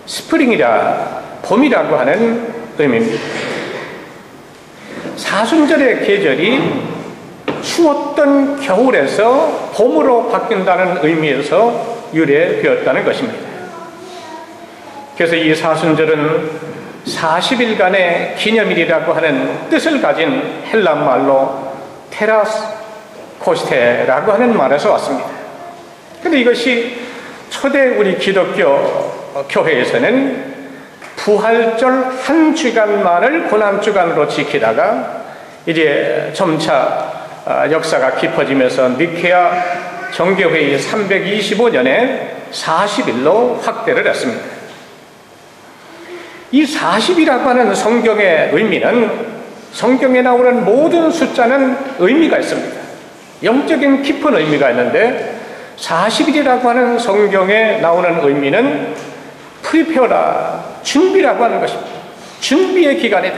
스프링이라 봄이라고 하는 의미입니다. 사순절의 계절이 추웠던 겨울에서 봄으로 바뀐다는 의미에서 유래되었다는 것입니다. 그래서 이 사순절은 40일간의 기념일이라고 하는 뜻을 가진 헬라 말로 테라스 코스테라고 하는 말에서 왔습니다. 그런데 이것이 초대 우리 기독교 교회에서는 부활절 한 주간만을 고난주간으로 지키다가 이제 점차 역사가 깊어지면서 니케아 정교회의 325년에 40일로 확대를 했습니다. 이 40이라고 하는 성경의 의미는 성경에 나오는 모든 숫자는 의미가 있습니다. 영적인 깊은 의미가 있는데 40일이라고 하는 성경에 나오는 의미는 프리페어라, 준비라고 하는 것입니다. 준비의 기간이다.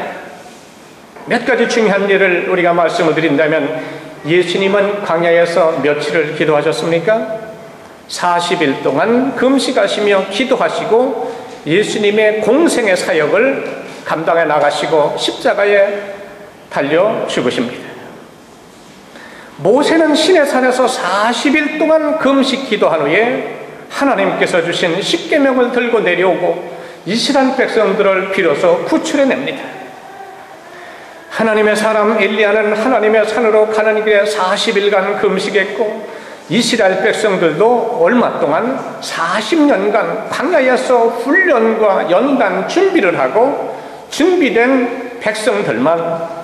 몇 가지 중요한 일을 우리가 말씀을 드린다면 예수님은 광야에서 며칠을 기도하셨습니까? 40일 동안 금식하시며 기도하시고 예수님의 공생의 사역을 감당해 나가시고 십자가에 달려 죽으십니다. 모세는 시내산에서 40일 동안 금식 기도한 후에 하나님께서 주신 십계명을 들고 내려오고 이스라엘 백성들을 비로소 구출해냅니다. 하나님의 사람 엘리야는 하나님의 산으로 가는 길에 40일간 금식했고 이스라엘 백성들도 얼마 동안 40년간 광야에서 훈련과 연단 준비를 하고 준비된 백성들만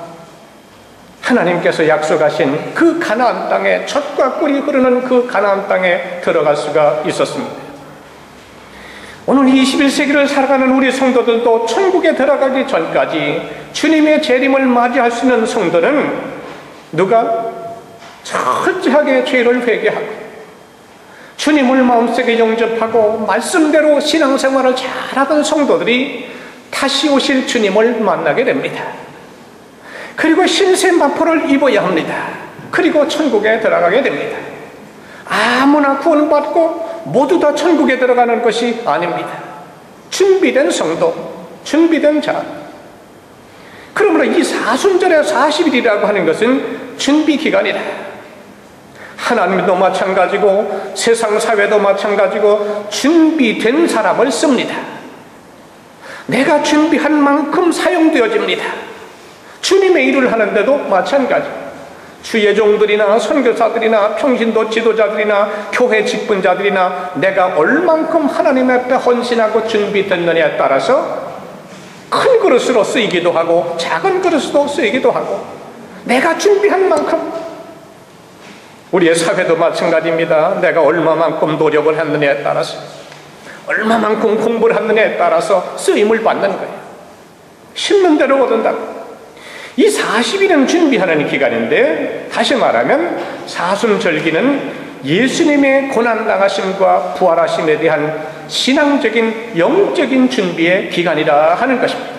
하나님께서 약속하신 그 가나안 땅에 젖과 꿀이 흐르는 그 가나안 땅에 들어갈 수가 있었습니다. 오늘 21세기를 살아가는 우리 성도들도 천국에 들어가기 전까지 주님의 재림을 맞이할 수 있는 성도는 누가 철저하게 죄를 회개하고 주님을 마음속에 영접하고 말씀대로 신앙생활을 잘하던 성도들이 다시 오실 주님을 만나게 됩니다. 그리고 신세마포를 입어야 합니다. 그리고 천국에 들어가게 됩니다. 아무나 구원받고 모두 다 천국에 들어가는 것이 아닙니다. 준비된 성도, 준비된 자. 그러므로 이 사순절의 40일이라고 하는 것은 준비기간이다. 하나님도 마찬가지고 세상 사회도 마찬가지고 준비된 사람을 씁니다. 내가 준비한 만큼 사용되어집니다. 주님의 일을 하는데도 마찬가지. 주의 종들이나 선교사들이나 평신도 지도자들이나 교회 직분자들이나 내가 얼만큼 하나님 앞에 헌신하고 준비됐느냐에 따라서 큰 그릇으로 쓰이기도 하고 작은 그릇으로 쓰이기도 하고 내가 준비한 만큼. 우리의 사회도 마찬가지입니다. 내가 얼마만큼 노력을 했느냐에 따라서 얼마만큼 공부를 했느냐에 따라서 쓰임을 받는 거예요. 심는 대로 얻는다고. 이 40일은 준비하는 기간인데 다시 말하면 사순절기는 예수님의 고난당하심과 부활하심에 대한 신앙적인 영적인 준비의 기간이라 하는 것입니다.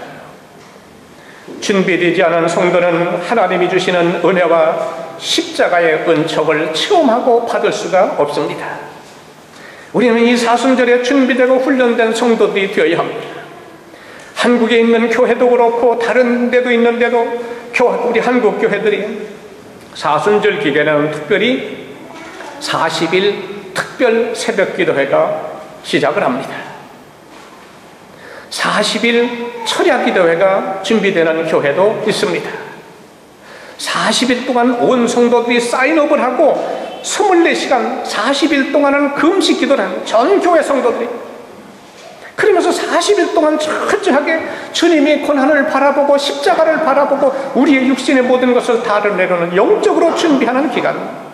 준비되지 않은 성도는 하나님이 주시는 은혜와 십자가의 은총을 체험하고 받을 수가 없습니다. 우리는 이 사순절에 준비되고 훈련된 성도들이 되어야 합니다. 한국에 있는 교회도 그렇고 다른 데도 있는데도 우리 한국 교회들이 사순절 기간에는 특별히 40일 특별 새벽 기도회가 시작을 합니다. 40일 철야 기도회가 준비되는 교회도 있습니다. 40일 동안 온 성도들이 사인업을 하고 24시간 40일 동안은 금식 기도를 하는 전 교회 성도들이, 그러면서 40일 동안 철저하게 주님의 고난을 바라보고 십자가를 바라보고 우리의 육신의 모든 것을 다 내려놓는 영적으로 준비하는 기간.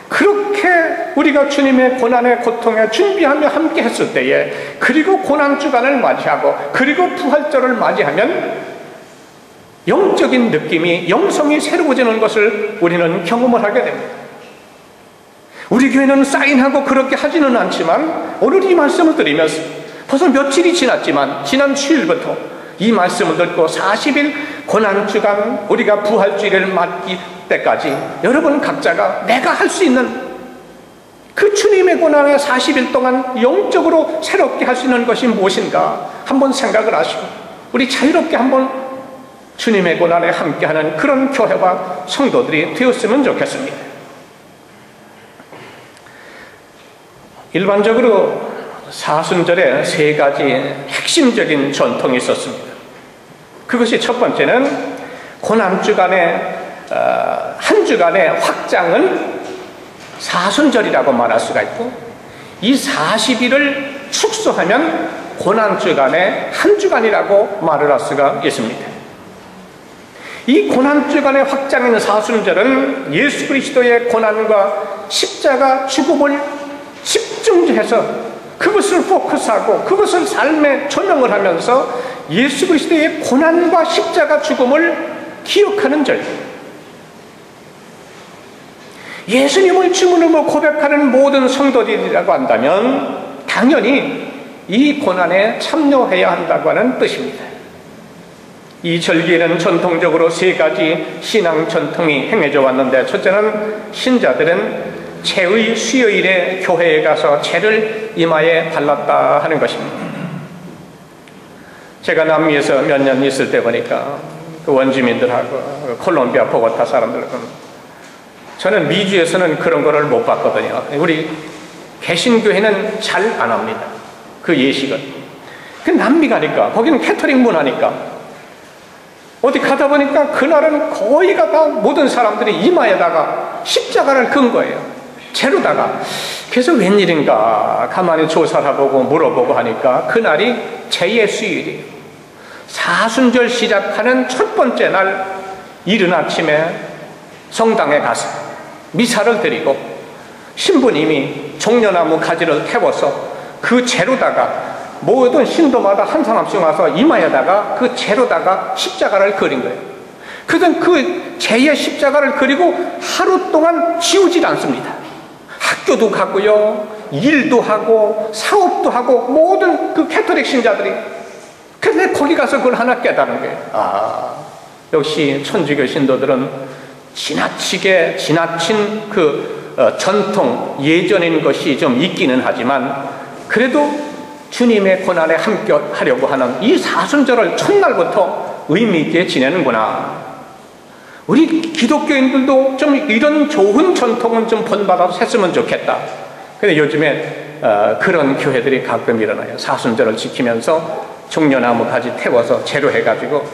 그렇게 우리가 주님의 고난의 고통에 준비하며 함께 했을 때에, 그리고 고난주간을 맞이하고 그리고 부활절을 맞이하면 영적인 느낌이, 영성이 새로워지는 것을 우리는 경험을 하게 됩니다. 우리 교회는 사인하고 그렇게 하지는 않지만 오늘 이 말씀을 드리면서 벌써 며칠이 지났지만 지난 주일부터 이 말씀을 듣고 40일 고난주간 우리가 부활주일을 맞기 때까지 여러분 각자가 내가 할 수 있는 그 주님의 고난에 40일 동안 영적으로 새롭게 할 수 있는 것이 무엇인가 한번 생각을 하시고 우리 자유롭게 한번 주님의 고난에 함께하는 그런 교회와 성도들이 되었으면 좋겠습니다. 일반적으로 사순절에 세 가지 핵심적인 전통이 있었습니다. 그것이 첫 번째는 고난주간의 한 주간의 확장은 사순절이라고 말할 수가 있고, 이 40일을 축소하면 고난주간의 한 주간이라고 말을 할 수가 있습니다. 이 고난주간의 확장인 사순절은 예수 그리스도의 고난과 십자가 죽음을 집중해서 그것을 포커스하고 그것을 삶에 조명을 하면서 예수 그리스도의 고난과 십자가 죽음을 기억하는 절, 예수님을 주문으로 고백하는 모든 성도들이라고 한다면 당연히 이 고난에 참여해야 한다고 하는 뜻입니다. 이 절기에는 전통적으로 세 가지 신앙 전통이 행해져 왔는데, 첫째는 신자들은 채의 수요일에 교회에 가서 채를 이마에 발랐다 하는 것입니다. 제가 남미에서 몇 년 있을 때 보니까 그 원주민들하고 콜롬비아 보고타 사람들하고, 저는 미주에서는 그런 거를 못 봤거든요. 우리 개신교회는 잘 안 합니다, 그 예식은. 그 남미 가니까 거기는 캐터링 문화니까 어디 가다 보니까 그날은 거의가 다 모든 사람들이 이마에다가 십자가를 건 거예요, 재로다가. 그래서 웬일인가 가만히 조사를 해보고 물어보고 하니까 그날이 제의 수요일이에요. 사순절 시작하는 첫 번째 날 이른 아침에 성당에 가서 미사를 드리고 신부님이 종려나무 가지를 태워서 그 재로다가 모든 신도마다 한 사람씩 와서 이마에다가 그 재로다가 십자가를 그린 거예요. 그래서 그 재의 십자가를 그리고 하루 동안 지우질 않습니다. 학교도 가고요, 일도 하고 사업도 하고 모든 그 캐톨릭 신자들이. 근데 거기 가서 그걸 하나 깨달은 거예요. 역시 천주교 신도들은 지나친 그 전통 예전인 것이 좀 있기는 하지만 그래도 주님의 고난에 함께 하려고 하는 이 사순절을 첫날부터 의미 있게 지내는구나. 우리 기독교인들도 좀 이런 좋은 전통은 좀 본받아서 했으면 좋겠다. 근데 요즘에 그런 교회들이 가끔 일어나요. 사순절을 지키면서 종려나무 가지 태워서 재로 해가지고,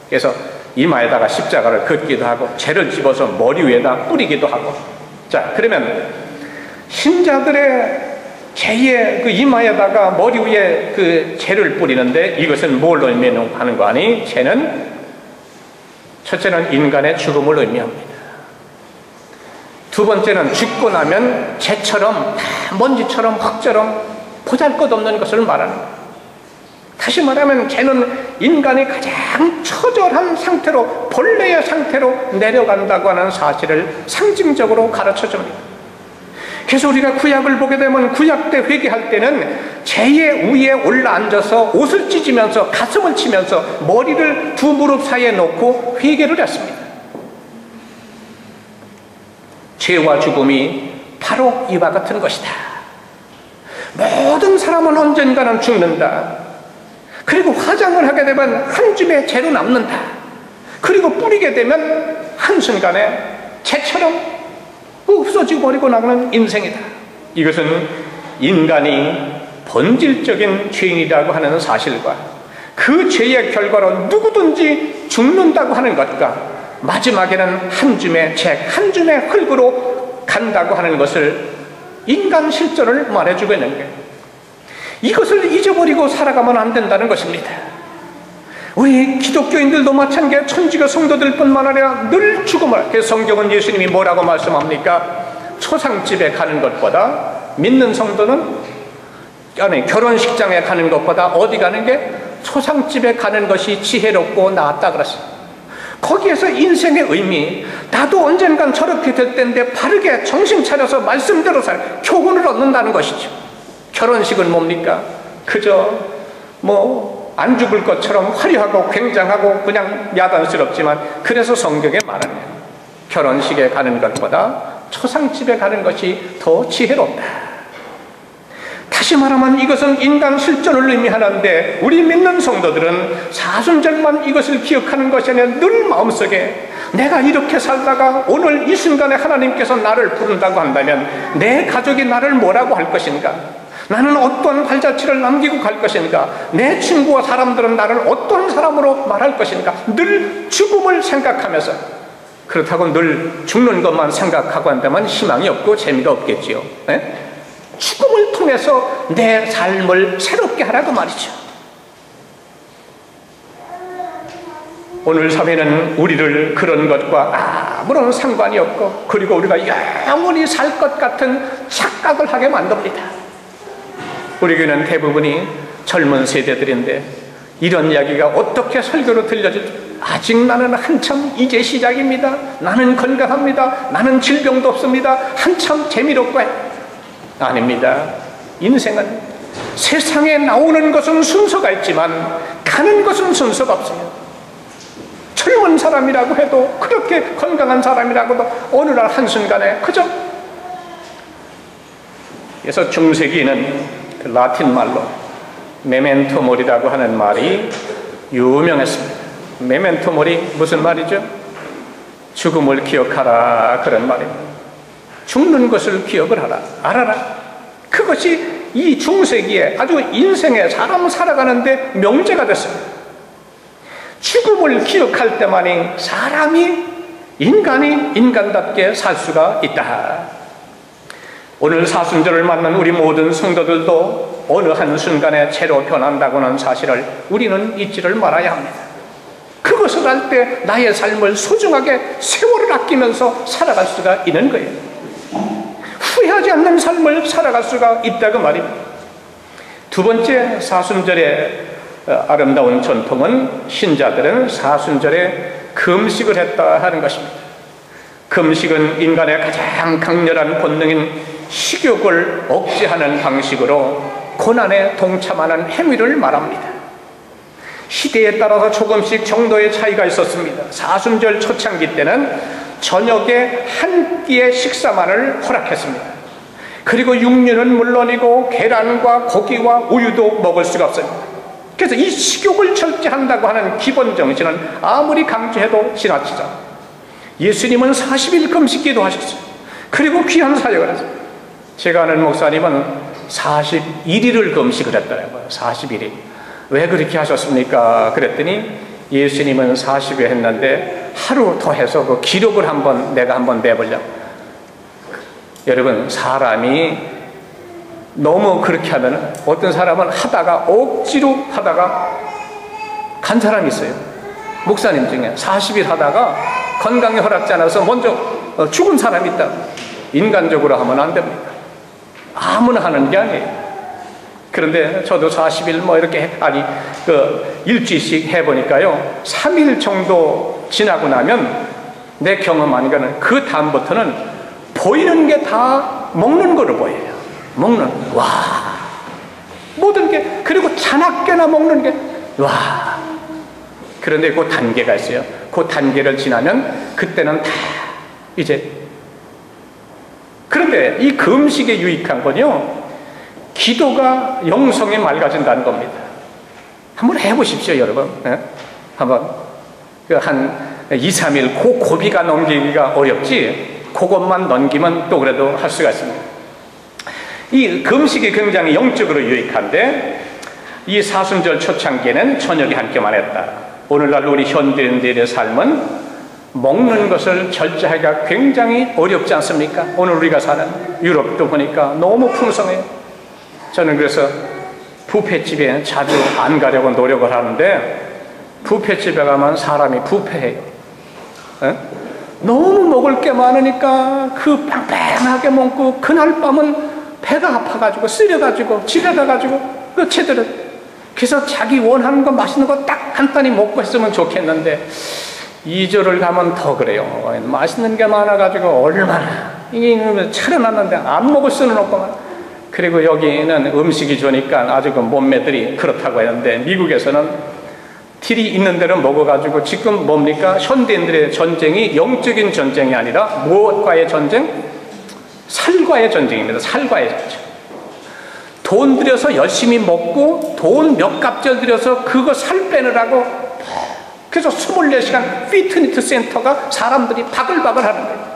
그래서 이마에다가 십자가를 긋기도 하고 재를 집어서 머리 위에다 뿌리기도 하고. 자, 그러면 신자들의 재의 그 이마에다가 머리 위에 그 재를 뿌리는데 이것은 뭘 의미하는 거 아니? 재는 첫째는 인간의 죽음을 의미합니다. 두 번째는 죽고 나면 재처럼 먼지처럼 흙처럼 보잘것없는 것을 말하는 거예요. 다시 말하면 재는 인간이 가장 처절한 상태로, 본래의 상태로 내려간다고 하는 사실을 상징적으로 가르쳐줍니다. 그래서 우리가 구약을 보게 되면 구약 때 회개할 때는 재의 위에 올라앉아서 옷을 찢으면서 가슴을 치면서 머리를 두 무릎 사이에 놓고 회개를 했습니다. 죄와 죽음이 바로 이와 같은 것이다. 모든 사람은 언젠가는 죽는다. 그리고 화장을 하게 되면 한 줌의 재로 남는다. 그리고 뿌리게 되면 한순간에 재처럼 없어지고 버리고 나가는 인생이다. 이것은 인간이 본질적인 죄인이라고 하는 사실과 그 죄의 결과로 누구든지 죽는다고 하는 것과 마지막에는 한 줌의 재, 한 줌의 흙으로 간다고 하는 것을 인간 실존을 말해주고 있는 거예요. 이것을 잊어버리고 살아가면 안 된다는 것입니다. 우리 기독교인들도 마찬가지로 천주교 성도들뿐만 아니라 늘 죽음을. 그래서 성경은 예수님이 뭐라고 말씀합니까? 초상집에 가는 것보다, 믿는 성도는 결혼식장에 가는 것보다 어디 가는 게? 초상집에 가는 것이 지혜롭고 낫다 그랬어요. 거기에서 인생의 의미, 나도 언젠간 저렇게 될 텐데 바르게 정신 차려서 말씀대로 살 교훈을 얻는다는 것이죠. 결혼식은 뭡니까? 그저 안 죽을 것처럼 화려하고 굉장하고 그냥 야단스럽지만, 그래서 성경에 말하네요. 결혼식에 가는 것보다 초상집에 가는 것이 더 지혜롭다. 다시 말하면 이것은 인간 실존을 의미하는데 우리 믿는 성도들은 사순절만 이것을 기억하는 것이 아니라 늘 마음속에 내가 이렇게 살다가 오늘 이 순간에 하나님께서 나를 부른다고 한다면 내 가족이 나를 뭐라고 할 것인가? 나는 어떤 발자취를 남기고 갈 것인가? 내 친구와 사람들은 나를 어떤 사람으로 말할 것인가? 늘 죽음을 생각하면서, 그렇다고 늘 죽는 것만 생각하고 한다면 희망이 없고 재미가 없겠지요. 네? 죽음을 통해서 내 삶을 새롭게 하라고 말이죠. 오늘 사회는 우리를 그런 것과 아무런 상관이 없고, 그리고 우리가 영원히 살 것 같은 착각을 하게 만듭니다. 우리 교회는 대부분이 젊은 세대들인데 이런 이야기가 어떻게 설교로 들려질지, 아직 나는 한참 이제 시작입니다. 나는 건강합니다. 나는 질병도 없습니다. 한참 재미롭고 아닙니다. 인생은 세상에 나오는 것은 순서가 있지만 가는 것은 순서가 없어요. 젊은 사람이라고 해도, 그렇게 건강한 사람이라고도 어느 날 한순간에 그저. 그래서 중세기에는 그 라틴 말로 메멘토 모리라고 하는 말이 유명했습니다. 메멘토 모리 무슨 말이죠? 죽음을 기억하라, 그런 말입니다. 죽는 것을 기억을 하라, 알아라. 그것이 이 중세기에 아주 인생에 사람 살아가는데 명제가 됐습니다. 죽음을 기억할 때만이 사람이, 인간이 인간답게 살 수가 있다. 오늘 사순절을 맞는 우리 모든 성도들도 어느 한순간에 죄로 변한다고 하는 사실을 우리는 잊지를 말아야 합니다. 그것을 할 때 나의 삶을 소중하게 세월을 아끼면서 살아갈 수가 있는 거예요. 후회하지 않는 삶을 살아갈 수가 있다고 말입니다. 두 번째, 사순절의 아름다운 전통은 신자들은 사순절에 금식을 했다 하는 것입니다. 금식은 인간의 가장 강렬한 본능인 식욕을 억제하는 방식으로 고난에 동참하는 행위를 말합니다. 시대에 따라서 조금씩 정도의 차이가 있었습니다. 사순절 초창기 때는 저녁에 한 끼의 식사만을 허락했습니다. 그리고 육류는 물론이고 계란과 고기와 우유도 먹을 수가 없습니다. 그래서 이 식욕을 절제한다고 하는 기본 정신은 아무리 강조해도 지나치죠. 예수님은 40일 금식 기도하셨어요. 그리고 귀한 사역을 했어요. 제가 아는 목사님은 41일을 금식을 했더라고요. 41일. 왜 그렇게 하셨습니까? 그랬더니 예수님은 40일 했는데 하루 더 해서 그 기록을 내가 한번 내보려고. 여러분, 사람이 너무 그렇게 하면, 어떤 사람은 하다가 억지로 하다가 간 사람이 있어요. 목사님 중에 40일 하다가 건강이 허락지 않아서 먼저 죽은 사람이 있다. 인간적으로 하면 안 됩니다. 아무나 하는 게 아니에요. 그런데 저도 40일 이렇게 일주일씩 해보니까요, 3일 정도 지나고 나면 내 경험하니까는 그 다음부터는 보이는 게 다 먹는 거로 보여요. 모든 게, 그리고 자나깨나 먹는 게, 그런데 그 단계가 있어요. 그 단계를 지나면 그때는 다 이제. 그런데 이 금식에 유익한 건요, 기도가 영성이 맑아진다는 겁니다. 한번 해보십시오, 여러분. 네? 한번 한 2, 3일 그 고비가 넘기기가 어렵지, 그것만 넘기면 또 그래도 할 수가 있습니다. 이 금식이 굉장히 영적으로 유익한데, 이 사순절 초창기에는 저녁에 한 끼만 했다. 오늘날 우리 현대인들의 삶은 먹는 것을 절제하기가 굉장히 어렵지 않습니까? 오늘 우리가 사는 유럽도 보니까 너무 풍성해요. 저는 그래서 뷔페집에 자주 안 가려고 노력을 하는데, 뷔페집에 가면 사람이 부패해요. 너무 먹을 게 많으니까 그 뺑뺑하게 먹고 그날 밤은 배가 아파가지고 쓰려가지고 집에다 가지고 채들은. 그래서 자기 원하는 거 맛있는 거 딱 간단히 먹고 했으면 좋겠는데, 2절을 가면 더 그래요. 맛있는 게 많아가지고 얼마나 이게 차려놨는데 안 먹을 수는 없구만. 그리고 여기는 음식이 좋으니까 아주 그 몸매들이 그렇다고 했는데, 미국에서는 딜이 있는 대로 먹어가지고 지금 뭡니까? 현대인들의 전쟁이 영적인 전쟁이 아니라 무엇과의 전쟁? 살과의 전쟁입니다. 살과의 전쟁. 돈 들여서 열심히 먹고 돈 몇 갑절 들여서 그거 살 빼느라고, 그래서 24시간 피트니스 센터가 사람들이 바글바글 하는 거예요.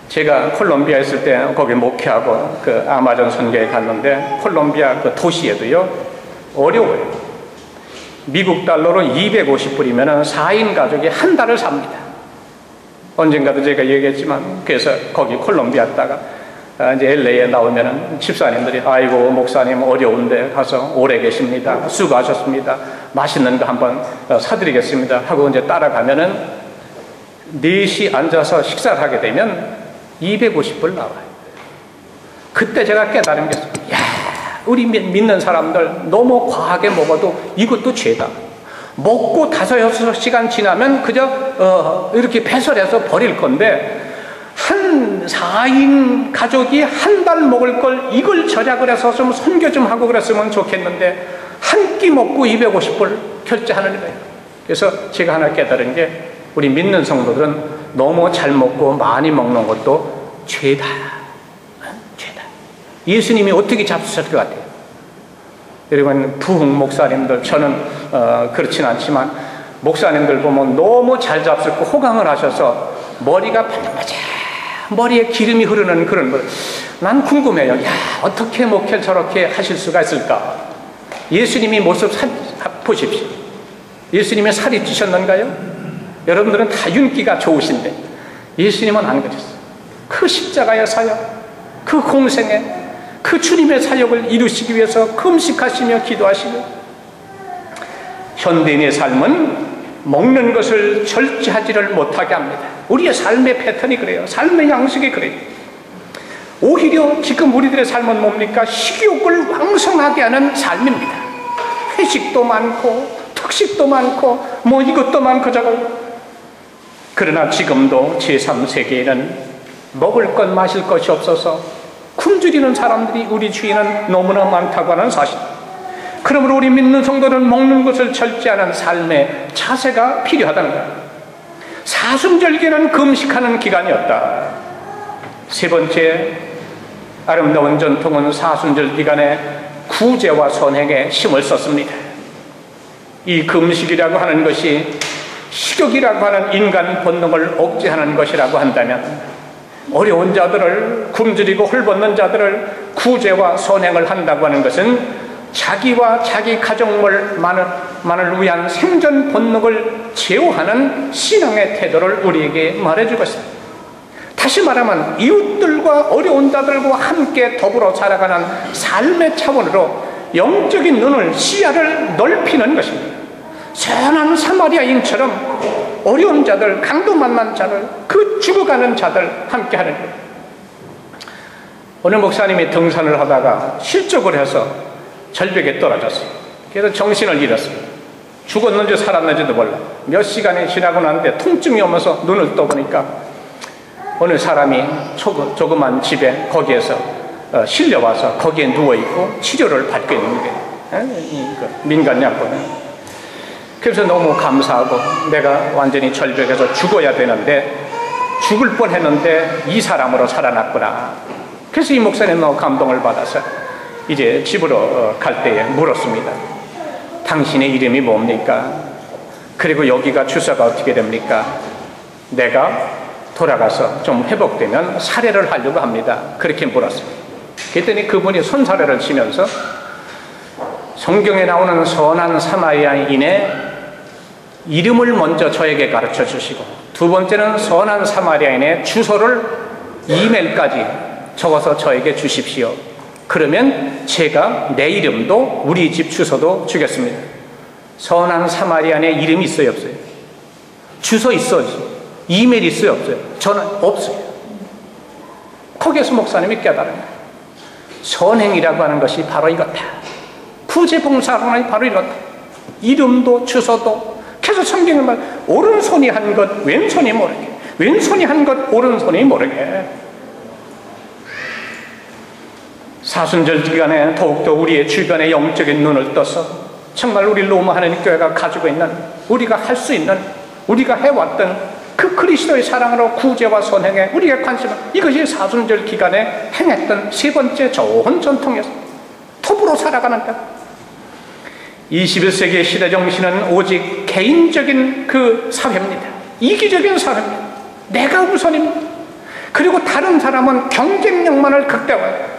제가 콜롬비아 있을 때 거기 목회하고 그 아마존 선교에 갔는데, 콜롬비아 그 도시에도요 어려워요. 미국 달러로 250불이면 4인 가족이 한 달을 삽니다. 언젠가도 제가 얘기했지만, 그래서 거기 콜롬비아다가 이제 LA에 나오면은 집사님들이, 아이고 목사님 어려운데 가서 오래 계십니다, 수고하셨습니다, 맛있는 거 한번 사드리겠습니다 하고 이제 따라가면은 4시 앉아서 식사를 하게 되면 250불 나와요. 그때 제가 깨달은 게 있어요. 야, 우리 믿는 사람들 너무 과하게 먹어도 이것도 죄다. 먹고 5-6시간 지나면 그저 이렇게 배설해서 버릴 건데, 한 4인 가족이 한 달 먹을 걸 이걸 절약을 해서 좀 선교 좀 하고 그랬으면 좋겠는데, 한 끼 먹고 250불 결제하는 거예요. 그래서 제가 하나 깨달은 게, 우리 믿는 성도들은 너무 잘 먹고 많이 먹는 것도 죄다. 죄다. 예수님이 어떻게 잡수셨을 것 같아요? 여러분, 부흥 목사님들, 저는 그렇진 않지만 목사님들 보면 너무 잘 잡수고 호강을 하셔서 머리가 반짝반짝, 머리에 기름이 흐르는 그런 거. 난 궁금해요. 야, 어떻게 목회를 저렇게 하실 수가 있을까? 예수님이 모습 보십시오. 예수님의 살이 찌셨는가요? 여러분들은 다 윤기가 좋으신데 예수님은 안 그랬어요. 그 십자가의 사역, 그 공생에, 그 주님의 사역을 이루시기 위해서 금식하시며 기도하시고, 현대인의 삶은 먹는 것을 절제하지를 못하게 합니다. 우리의 삶의 패턴이 그래요. 삶의 양식이 그래요. 오히려 지금 우리들의 삶은 뭡니까? 식욕을 왕성하게 하는 삶입니다. 회식도 많고 특식도 많고 뭐 이것도 많고 저것. 그러나 지금도 제3세계에는 먹을 것 마실 것이 없어서 굶주리는 사람들이 우리 주위에는 너무나 많다고 하는 사실. 그러므로 우리 믿는 성도는 먹는 것을 절제하는 삶의 자세가 필요하다는 거예요. 사순절기는 금식하는 기간이었다. 세 번째 아름다운 전통은 사순절 기간에 구제와 선행에 힘을 썼습니다. 이 금식이라고 하는 것이 식욕이라고 하는 인간 본능을 억제하는 것이라고 한다면, 어려운 자들을, 굶주리고 헐벗는 자들을 구제와 선행을 한다고 하는 것은 자기와 자기 가족만을 위한 생존 본능을 제어하는 신앙의 태도를 우리에게 말해주고 있습니다. 다시 말하면 이웃들과 어려운 자들과 함께 더불어 살아가는 삶의 차원으로 영적인 눈을, 시야를 넓히는 것입니다. 선한 사마리아인처럼 어려운 자들, 강도 만난 자들, 그 죽어가는 자들 함께 하는 거예요. 오늘 목사님이 등산을 하다가 실족을 해서 절벽에 떨어졌어요. 그래서 정신을 잃었어요. 죽었는지 살았는지도 몰라. 몇 시간이 지나고 났는데 통증이 오면서 눈을 떠보니까 어느 사람이 조그만 집에 거기에서 실려와서 거기에 누워있고 치료를 받고 있는 거예요. 민간약국은. 그래서 너무 감사하고, 내가 완전히 절벽에서 죽어야 되는데 죽을 뻔했는데 이 사람으로 살아났구나. 그래서 이 목사님 너무 감동을 받아서 이제 집으로 갈 때에 물었습니다. 당신의 이름이 뭡니까? 그리고 여기가 주소가 어떻게 됩니까? 내가 돌아가서 좀 회복되면 사례를 하려고 합니다. 그렇게 물었습니다. 그랬더니 그분이 손사래를 치면서 성경에 나오는 선한 사마리아인의 이름을 먼저 저에게 가르쳐 주시고, 두 번째는 선한 사마리아인의 주소를 이메일까지 적어서 저에게 주십시오. 그러면 제가 내 이름도 우리 집 주소도 주겠습니다. 선한 사마리아인의 이름이 있어요, 없어요? 주소 있어요? 이메일 있어요, 없어요? 전화 없어요. 거기에서 목사님이 깨달은 선행이라고 하는 것이 바로 이거다. 구제봉사라고 하는 것이 바로 이거다. 이름도 주소도. 계속 성경을 말, 오른손이 한 것 왼손이 모르게, 왼손이 한 것 오른손이 모르게. 사순절 기간에 더욱더 우리의 주변에 영적인 눈을 떠서 정말 우리 로마 하나님 교회가 가지고 있는, 우리가 할 수 있는, 우리가 해왔던 그 그 그리스도의 사랑으로 구제와 선행에 우리의 관심은 이것이 사순절 기간에 행했던 세 번째 좋은 전통이었습니다. 톱으로 살아가는 것. 21세기의 시대 정신은 오직 개인적인 그 사회입니다. 이기적인 사회입니다. 내가 우선입니다. 그리고 다른 사람은 경쟁력만을 극대화해요.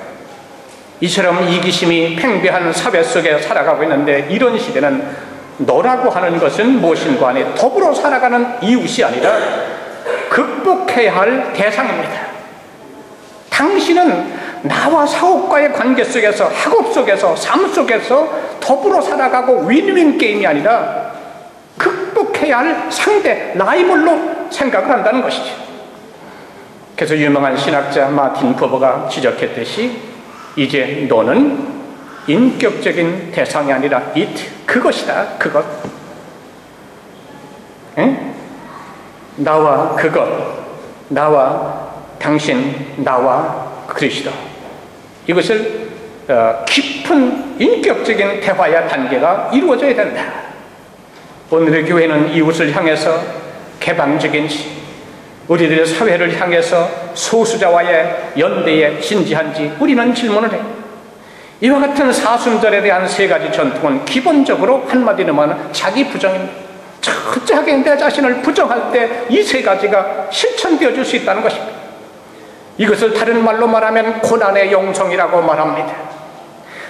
이처럼 이기심이 팽배한 사회 속에 살아가고 있는데, 이런 시대는 너라고 하는 것은 무엇인가 하니 더불어 살아가는 이웃이 아니라 극복해야 할 대상입니다. 당신은 나와 사업과의 관계 속에서, 학업 속에서, 삶 속에서 더불어 살아가고 윈윈 게임이 아니라 극복해야 할 상대, 라이벌로 생각을 한다는 것이죠. 그래서 유명한 신학자 마틴 부버가 지적했듯이 이제 너는 인격적인 대상이 아니라 그것이다, 그것. 응? 나와 그것, 나와 당신, 나와 그리스도. 이것을 깊은 인격적인 대화의 단계가 이루어져야 된다. 오늘의 교회는 이웃을 향해서 개방적인지, 우리들의 사회를 향해서 소수자와의 연대에 진지한지 우리는 질문을 해요. 이와 같은 사순절에 대한 세 가지 전통은 기본적으로 한마디로 말하면 자기 부정입니다. 철저하게 내 자신을 부정할 때 이 세 가지가 실천되어 줄 수 있다는 것입니다. 이것을 다른 말로 말하면 고난의 영성이라고 말합니다.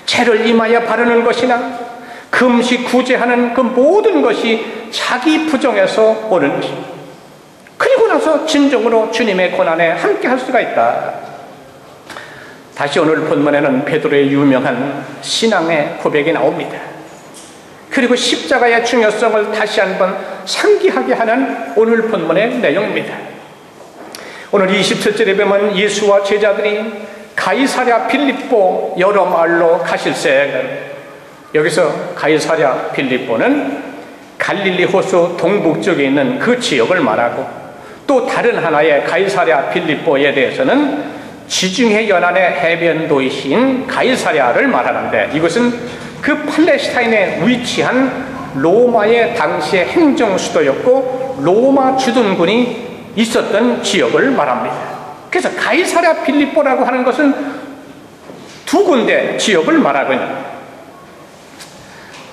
죄를 임하여 바르는 것이나 금식 구제하는 그 모든 것이 자기 부정에서 오는 것입니다. 그리고 나서 진정으로 주님의 고난에 함께 할 수가 있다. 다시 오늘 본문에는 베드로의 유명한 신앙의 고백이 나옵니다. 그리고 십자가의 중요성을 다시 한번 상기하게 하는 오늘 본문의 내용입니다. 오늘 27절에 보면 예수와 제자들이 가이사랴 빌립보 여러 마을로 가실새, 여기서 가이사랴 빌립보는 갈릴리 호수 동북쪽에 있는 그 지역을 말하고, 또 다른 하나의 가이사랴 빌립보에 대해서는 지중해 연안의 해변 도시인 가이사랴를 말하는데, 이것은 그 팔레스타인에 위치한 로마의 당시의 행정 수도였고 로마 주둔군이 있었던 지역을 말합니다. 그래서 가이사랴 빌립보라고 하는 것은 두 군데 지역을 말하거든요.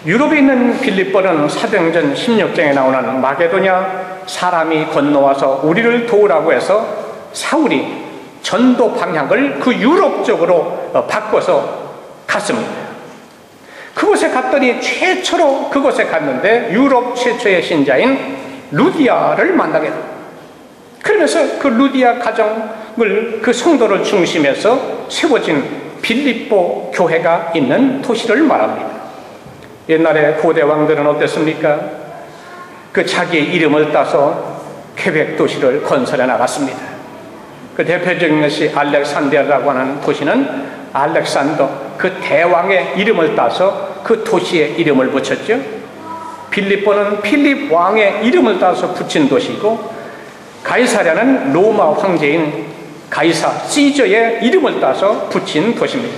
유럽에 있는 빌립보는 사도행전 16장에 나오는 마게도냐 사람이 건너와서 우리를 도우라고 해서 사울이 전도 방향을 그 유럽 쪽으로 바꿔서 갔습니다. 그곳에 갔더니 최초로 그곳에 갔는데 유럽 최초의 신자인 루디아를 만나게 됩니다. 그러면서 그 루디아 가정을, 그 성도를 중심해서 세워진 빌립보 교회가 있는 도시를 말합니다. 옛날에 고대 왕들은 어땠습니까? 그 자기의 이름을 따서 계획 도시를 건설해 나갔습니다. 그 대표적인 것이 알렉산드리아라고 하는 도시는 알렉산더, 그 대왕의 이름을 따서 그 도시의 이름을 붙였죠. 빌립보는 필립 왕의 이름을 따서 붙인 도시고, 가이사랴는 로마 황제인 가이사 시저의 이름을 따서 붙인 도시입니다.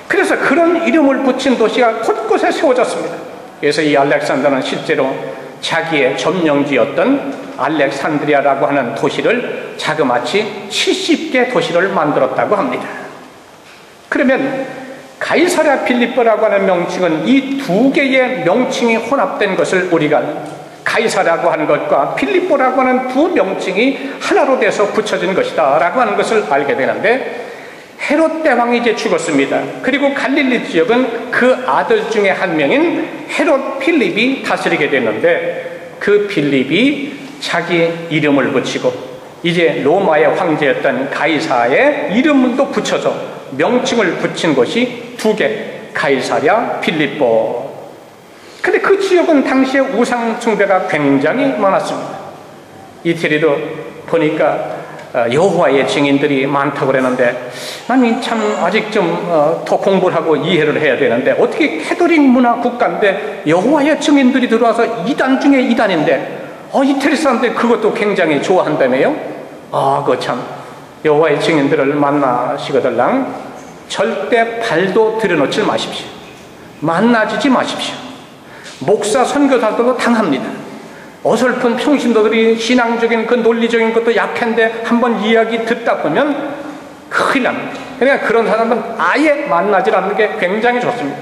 그래서 그런 이름을 붙인 도시가 곳곳에 세워졌습니다. 그래서 이 알렉산더는 실제로 자기의 점령지였던 알렉산드리아라고 하는 도시를 자그마치 70개 도시를 만들었다고 합니다. 그러면 가이사랴 빌립보라고 하는 명칭은 이 두 개의 명칭이 혼합된 것을 우리가 가이사라고 하는 것과 빌립보라고 하는 두 명칭이 하나로 돼서 붙여진 것이다 라고 하는 것을 알게 되는데, 헤롯 대왕이 이제 죽었습니다. 그리고 갈릴리 지역은 그 아들 중에 한 명인 헤롯 필립이 다스리게 됐는데, 그 필립이 자기 이름을 붙이고 이제 로마의 황제였던 가이사의 이름도 붙여서 명칭을 붙인 것이 두 개, 가이사랴 빌립보. 근데 그 지역은 당시에 우상 숭배가 굉장히 많았습니다. 이태리도 보니까 여호와의 증인들이 많다고 그랬는데, 나는 참 아직 좀 더 공부를 하고 이해를 해야 되는데, 어떻게 캐톨릭 문화 국가인데 여호와의 증인들이 들어와서 이단 중에 이단인데 이태리 사람들이 그것도 굉장히 좋아한다며요? 그거 참, 여호와의 증인들을 만나시거들랑 절대 발도 들여놓지 마십시오. 만나지지 마십시오. 목사 선교사들도 당합니다. 어설픈 평신도들이 신앙적인 그 논리적인 것도 약한데 한번 이야기 듣다 보면 큰일 납니다. 그러니까 그런 사람은 아예 만나질 않는 게 굉장히 좋습니다.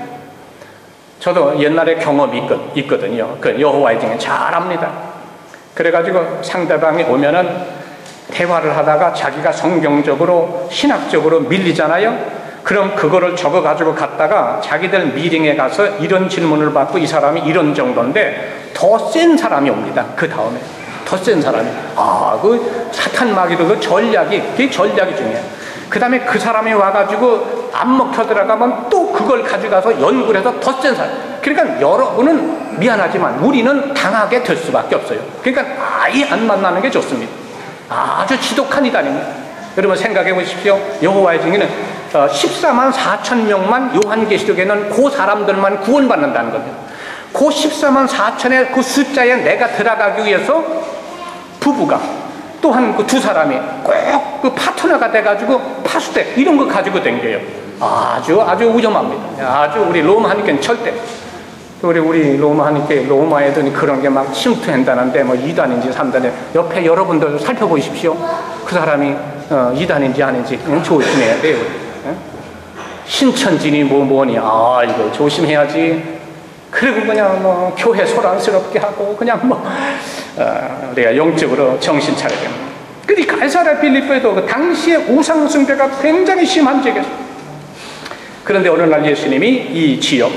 저도 옛날에 경험이 있거든요. 그 여호와의 증인 잘 압니다. 그래가지고 상대방이 오면은 대화를 하다가 자기가 성경적으로 신학적으로 밀리잖아요. 그럼 그거를 적어가지고 갔다가 자기들 미팅에 가서 이런 질문을 받고 이 사람이 이런 정도인데 더 센 사람이 옵니다. 그 다음에 더 센 사람이 그 사탄 마귀도 그 전략이 중요해요. 그 다음에 그 사람이 와가지고 안 먹혀 들어가면 또 그걸 가져가서 연구를 해서 더 센 사람. 그러니까 여러분은 미안하지만 우리는 당하게 될 수밖에 없어요. 그러니까 아예 안 만나는 게 좋습니다. 아주 지독한 이단입니다. 여러분 생각해 보십시오. 여호와의 증인은 14만 4천 명만 요한계시록에는 그 사람들만 구원받는다는 겁니다. 그 14만 4천의 그 숫자에 내가 들어가기 위해서 부부가 또한 그 두 사람이 꼭 그 파트너가 돼가지고 파수대 이런 거 가지고 댕겨요. 아주 위험합니다. 아주 우리 로마 하니까 절대. 우리 로마 하니까 로마 애들이 그런 게 막 침투한다는데 뭐 2단인지 3단인지 옆에 여러분들 살펴보십시오. 그 사람이 2단인지 아닌지 조심해야 돼요. 신천지니 뭐니 이거 조심해야지. 그리고 그냥 뭐 교회 소란스럽게 하고 그냥 우리가 영적으로 정신 차려야 됩니다. 그리 가이사랴 빌립보에도 그 당시의 우상 숭배가 굉장히 심한 지역이었어요. 그런데 어느 날 예수님이 이 지역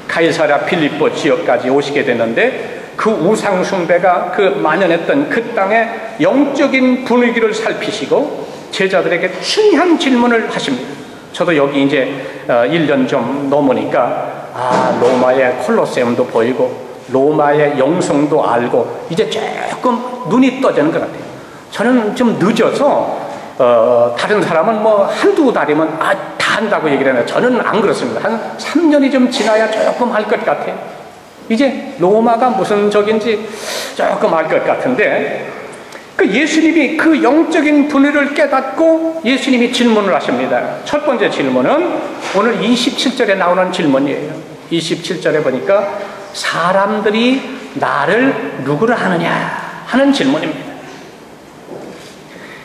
가이사랴 빌립보 지역까지 오시게 됐는데 그 우상 숭배가 그 만연했던 그 땅의 영적인 분위기를 살피시고 제자들에게 중요한 질문을 하십니다. 저도 여기 이제 1년 좀 넘으니까 로마의 콜로세움도 보이고 로마의 영성도 알고 이제 조금 눈이 떠지는 것 같아요. 저는 좀 늦어서 다른 사람은 뭐 한두 달이면 다 한다고 얘기를 해요. 저는 안 그렇습니다. 한 3년이 좀 지나야 조금 알 것 같아요. 이제 로마가 무슨 적인지 조금 알 것 같은데 그 예수님이 그 영적인 분위기를 깨닫고 예수님이 질문을 하십니다. 첫 번째 질문은 오늘 27절에 나오는 질문이에요. 27절에 보니까 사람들이 나를 누구를 하느냐 하는 질문입니다.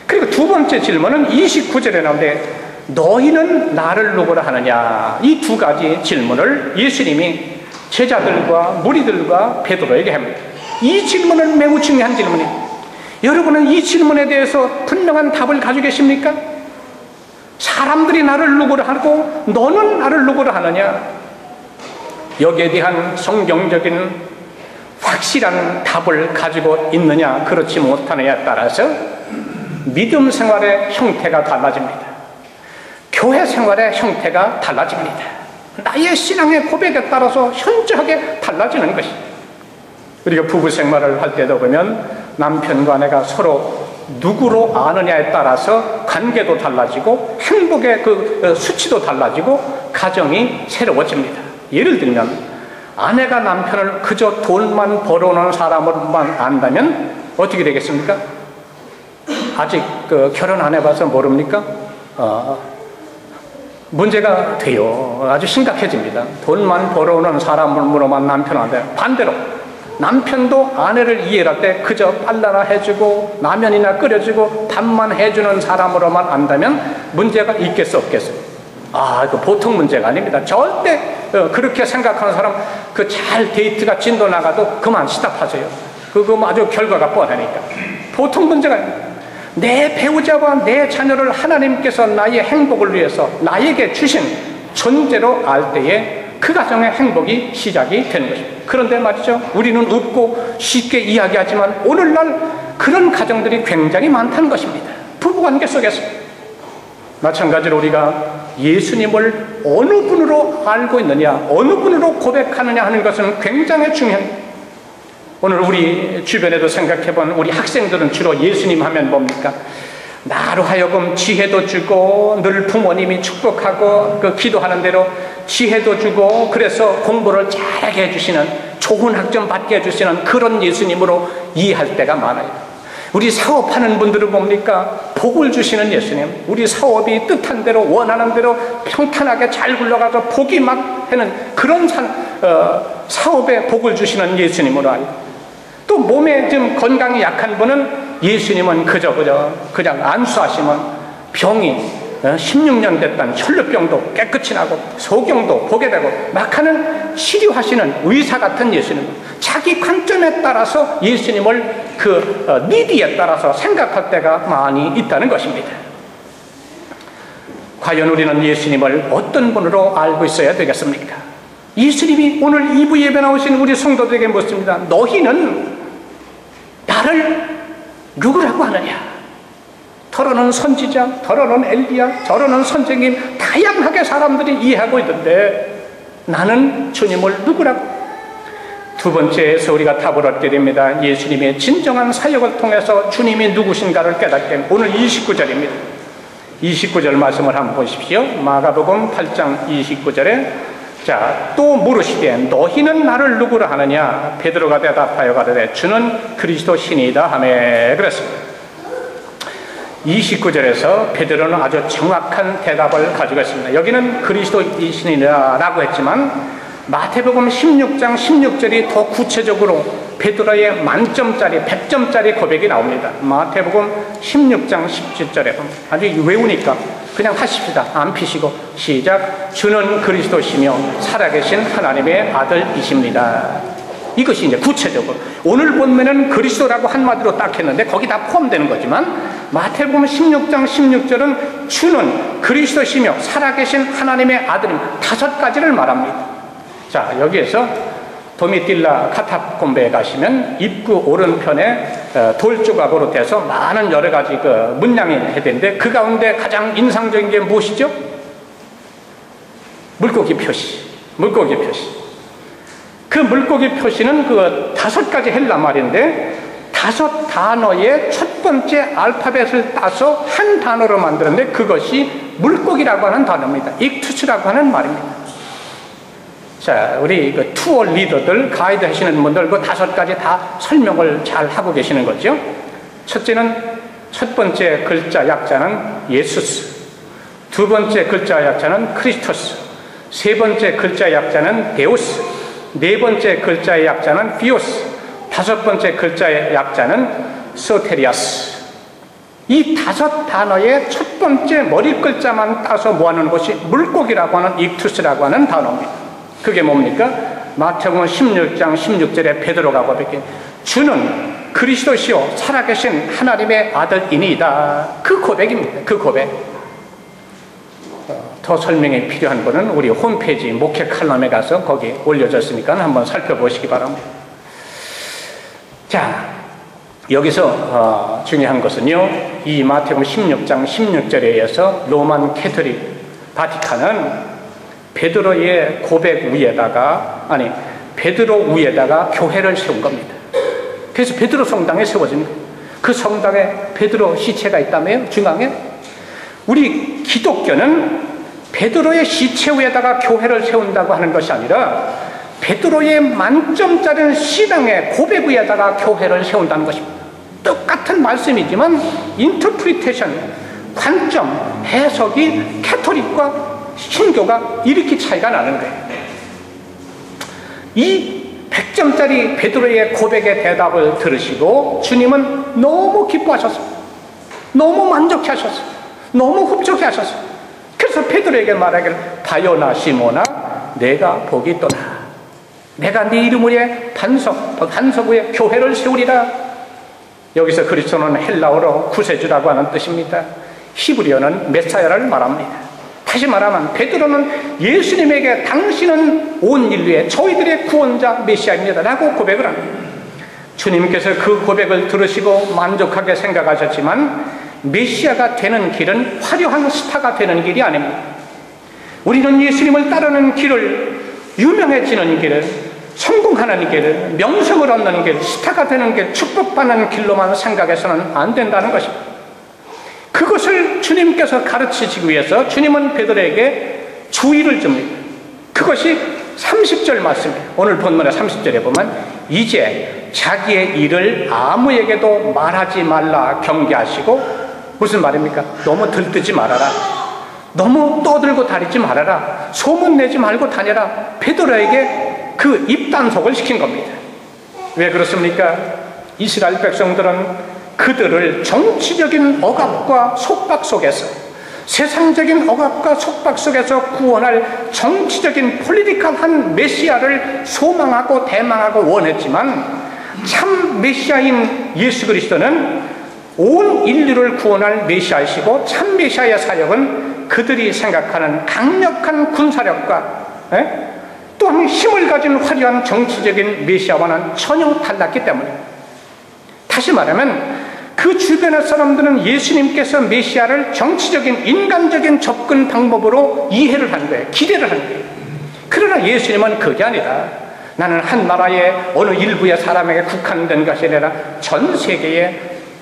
그리고 두 번째 질문은 29절에 나오는데 너희는 나를 누구라 하느냐. 이 두 가지 질문을 예수님이 제자들과 무리들과 베드로에게 합니다. 이 질문은 매우 중요한 질문입니다. 여러분은 이 질문에 대해서 분명한 답을 가지고 계십니까? 사람들이 나를 누구라 하고 너는 나를 누구라 하느냐. 여기에 대한 성경적인 확실한 답을 가지고 있느냐 그렇지 못하느냐에 따라서 믿음 생활의 형태가 달라집니다. 교회 생활의 형태가 달라집니다. 나의 신앙의 고백에 따라서 현저하게 달라지는 것입니다. 우리가 부부 생활을 할 때도 보면 남편과 아내가 서로 누구로 아느냐에 따라서 관계도 달라지고 행복의 그 수치도 달라지고 가정이 새로워집니다. 예를 들면 아내가 남편을 그저 돈만 벌어오는 사람으로만 안다면 어떻게 되겠습니까? 아직 결혼 안 해봐서 모릅니까? 문제가 돼요. 아주 심각해집니다. 돈만 벌어오는 사람으로만 남편한테 반대로 남편도 아내를 이해할 때 그저 빨라나 해주고 라면이나 끓여주고 밥만 해주는 사람으로만 안다면 문제가 있겠어 없겠어요? 그 보통 문제가 아닙니다. 절대 그렇게 생각하는 사람 잘 데이트가 진도 나가도 그만 스탑하세요. 그거 아주 결과가 뻔하니까. 보통 문제가 아닙니다. 내 배우자와 내 자녀를 하나님께서 나의 행복을 위해서 나에게 주신 존재로 알 때에 그 가정의 행복이 시작이 되는 것입니다. 그런데 말이죠, 우리는 웃고 쉽게 이야기하지만 오늘날 그런 가정들이 굉장히 많다는 것입니다. 부부관계 속에서. 마찬가지로 우리가 예수님을 어느 분으로 알고 있느냐, 어느 분으로 고백하느냐 하는 것은 굉장히 중요합니다. 오늘 우리 주변에도 생각해본 우리 학생들은 주로 예수님 하면 뭡니까? 나로 하여금 지혜도 주고 늘 부모님이 축복하고 기도하는 대로 지혜도 주고 그래서 공부를 잘하게 해주시는 좋은 학점 받게 해주시는 그런 예수님으로 이해할 때가 많아요. 우리 사업하는 분들은 뭡니까? 복을 주시는 예수님. 우리 사업이 뜻한 대로 원하는 대로 평탄하게 잘 굴러가서 복이 막 하는 그런 사업에 복을 주시는 예수님으로 알고 또 또 몸에 좀 건강이 약한 분은 예수님은 그냥 안수하시면 병이 16년 됐던 혈루병도 깨끗이 나고 소경도 보게 되고 막 하는 치료하시는 의사 같은 예수님, 자기 관점에 따라서 예수님을 그 니디에 따라서 생각할 때가 많이 있다는 것입니다. 과연 우리는 예수님을 어떤 분으로 알고 있어야 되겠습니까? 예수님이 오늘 2부 예배 나오신 우리 성도들에게 묻습니다. 너희는 나를 누구라고 하느냐? 더러는 선지자, 더러는 엘리야, 저러는 선생님, 다양하게 사람들이 이해하고 있는데 나는 주님을 누구라고? 두 번째에서 우리가 답을 얻게 됩니다. 예수님의 진정한 사역을 통해서 주님이 누구신가를 깨닫게 됩니다. 오늘 29절입니다. 29절 말씀을 한번 보십시오. 마가복음 8장 29절에 또 물으시되 너희는 나를 누구라 하느냐? 베드로가 대답하여 가로되 주는 그리스도시니이다 하매 그랬습니다. 29절에서 베드로는 아주 정확한 대답을 가지고 있습니다. 여기는 그리스도이시니라고 했지만 마태복음 16장 16절이 더 구체적으로 베드로의 만점짜리 100점짜리 고백이 나옵니다. 마태복음 16장 17절에 아주 외우니까 그냥 하십시다. 안 피시고 시작. 주는 그리스도시며 살아계신 하나님의 아들이십니다. 이것이 이제 구체적으로 오늘 본문에는 그리스도라고 한마디로 딱 했는데 거기 다 포함되는 거지만 마태복음 16장 16절은 주는 그리스도시며 살아계신 하나님의 아들입니다. 5가지를 말합니다. 자, 여기에서 도미틸라 카타콤베에 가시면 입구 오른편에 돌조각으로 돼서 많은 여러 가지 그 문양이 해대는데 그 가운데 가장 인상적인 게 무엇이죠? 물고기 표시. 그 물고기 표시는 그 5가지 헬라 말인데 5 단어의 첫 번째 알파벳을 따서 한 단어로 만드는데 그것이 물고기라고 하는 단어입니다. 익투스라고 하는 말입니다. 자, 우리 그 투어 리더들, 가이드 하시는 분들 그 5가지 다 설명을 잘 하고 계시는 거죠. 첫째는 첫 번째 글자 약자는 예수스, 두 번째 글자 약자는 크리스토스, 세 번째 글자 약자는 데우스, 네 번째 글자의 약자는 피오스, 5번째 글자의 약자는 소테리아스. 이 5 단어의 첫 번째 머리 글자만 따서 모아놓은 것이 물고기라고 하는 익투스라고 하는 단어입니다. 그게 뭡니까? 마태복음 16장 16절에 베드로가 고백해 주는 그리스도시요 살아계신 하나님의 아들이니이다. 그 고백입니다. 그 고백. 더 설명이 필요한 분은 우리 홈페이지 목회 칼럼에 가서 거기 올려졌으니까 한번 살펴보시기 바랍니다. 자, 여기서 중요한 것은요, 이 마태복음 16장 16절에 의해서 로만 캐토릭 바티칸은 베드로의 고백 위에다가 베드로 위에다가 교회를 세운 겁니다. 그래서 베드로 성당에 세워진 거예요. 그 성당에 베드로 시체가 있다며요, 중앙에. 우리 기독교는 베드로의 시체 위에다가 교회를 세운다고 하는 것이 아니라 베드로의 만점짜리 신앙의 고백 위에다가 교회를 세운다는 것입니다. 똑같은 말씀이지만 인터프리테이션, 관점, 해석이 캐토릭과 신교가 이렇게 차이가 나는 거예요. 이 100점짜리 베드로의 고백의 대답을 들으시고 주님은 너무 기뻐하셨어요. 너무 만족해 하셨어요. 너무 흡족해 하셨어요. 그래서 베드로에게 말하기를 바요나 시모나 내가 복이 있도다. 내가 네 이름 위에 반석 위에 교회를 세우리라. 여기서 그리스도는 헬라어로 구세주라고 하는 뜻입니다. 히브리어는 메사야를 말합니다. 다시 말하면 베드로는 예수님에게 당신은 온 인류의 저희들의 구원자 메시아입니다 라고 고백을 합니다. 주님께서 그 고백을 들으시고 만족하게 생각하셨지만 메시아가 되는 길은 화려한 스타가 되는 길이 아닙니다. 우리는 예수님을 따르는 길을, 유명해지는 길을, 성공하는 길을, 명성을 얻는 길, 스타가 되는 길, 축복받는 길로만 생각해서는 안 된다는 것입니다. 그것을 주님께서 가르치시기 위해서 주님은 베드로에게 주의를 줍니다. 그것이 30절 말씀이에요. 오늘 본문의 30절에 보면 이제 자기의 일을 아무에게도 말하지 말라 경계하시고, 무슨 말입니까? 너무 들뜨지 말아라. 너무 떠들고 다니지 말아라. 소문내지 말고 다녀라. 베드로에게 그 입단속을 시킨 겁니다. 왜 그렇습니까? 이스라엘 백성들은 그들을 정치적인 억압과 속박 속에서, 세상적인 억압과 속박 속에서 구원할 정치적인 폴리티컬한 메시아를 소망하고 대망하고 원했지만, 참 메시아인 예수 그리스도는 온 인류를 구원할 메시아이시고, 참 메시아의 사역은 그들이 생각하는 강력한 군사력과 또한 힘을 가진 화려한 정치적인 메시아와는 전혀 달랐기 때문입니다. 다시 말하면 그 주변의 사람들은 예수님께서 메시아를 정치적인 인간적인 접근 방법으로 이해를 한 거예요. 기대를 한 거예요. 그러나 예수님은 그게 아니라, 나는 한 나라의 어느 일부의 사람에게 국한된 것이 아니라 전 세계의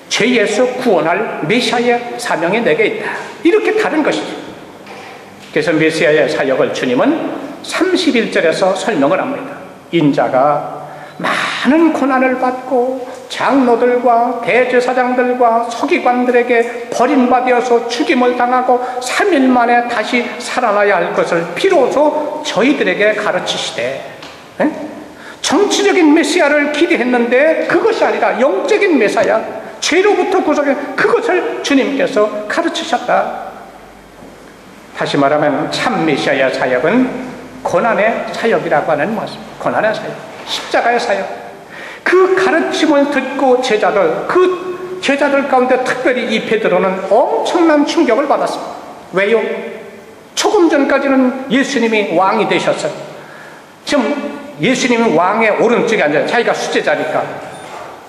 죄에서 구원할 메시아의 사명이 내게 있다. 이렇게 다른 것이죠. 그래서 메시아의 사역을 주님은 31절에서 설명을 합니다. 인자가 많은 고난을 받고 장로들과 대제사장들과 서기관들에게 버림받아서 죽임을 당하고 3일 만에 다시 살아나야 할 것을 비로소 저희들에게 가르치시되, 정치적인 메시아를 기대했는데 그것이 아니라 영적인 메시아, 죄로부터 구속해, 그것을 주님께서 가르치셨다. 다시 말하면 참 메시아의 사역은 고난의 사역이라고 하는 말씀. 고난의 사역, 십자가의 사역. 그 가르침을 듣고 그 제자들 가운데 특별히 이 베드로는 엄청난 충격을 받았습니다. 왜요? 조금 전까지는 예수님이 왕이 되셨어요. 지금 예수님은 왕의 오른쪽에 앉아요. 자기가 수제자니까